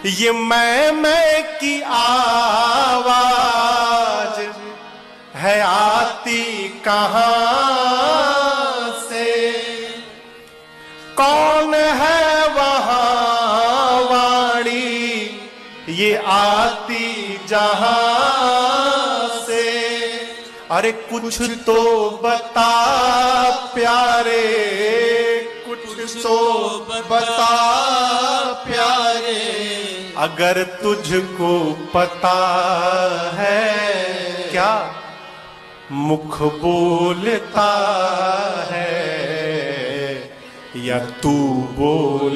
ये मैं की आवाज है आती कहां से, कौन है वहां वाणी ये आती जहां से। अरे कुछ तो बता प्यारे, कुछ तो बता प्यारे, अगर तुझको पता है क्या मुख बोलता है या तू बोल